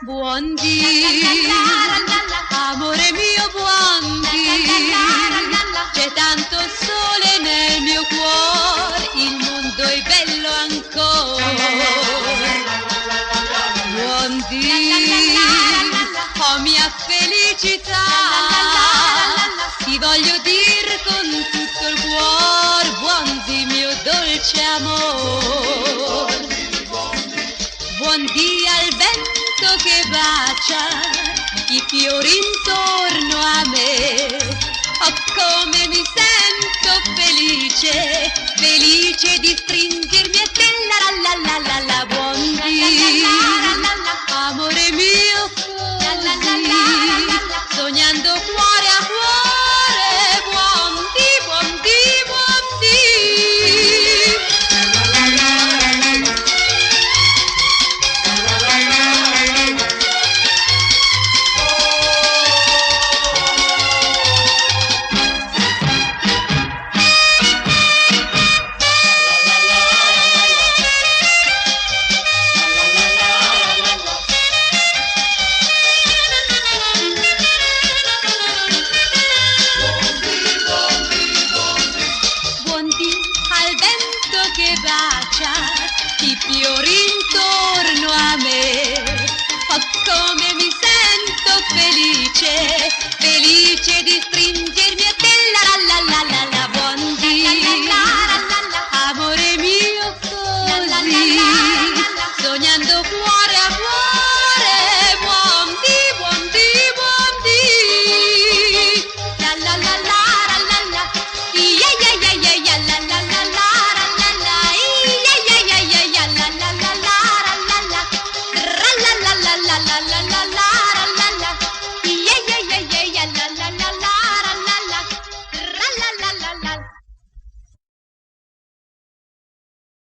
Buondì, amore mio buondì, c'è tanto sole nel mio cuore, il mondo è bello ancora. Buondì, oh mia felicità, ti voglio dire con tutto il cuore, buondì mio dolce amore. Buondì al vento che bacia i fiori intorno a me. Oh, come mi sento felice, felice di stringermi a te, la la la la la. Buondì.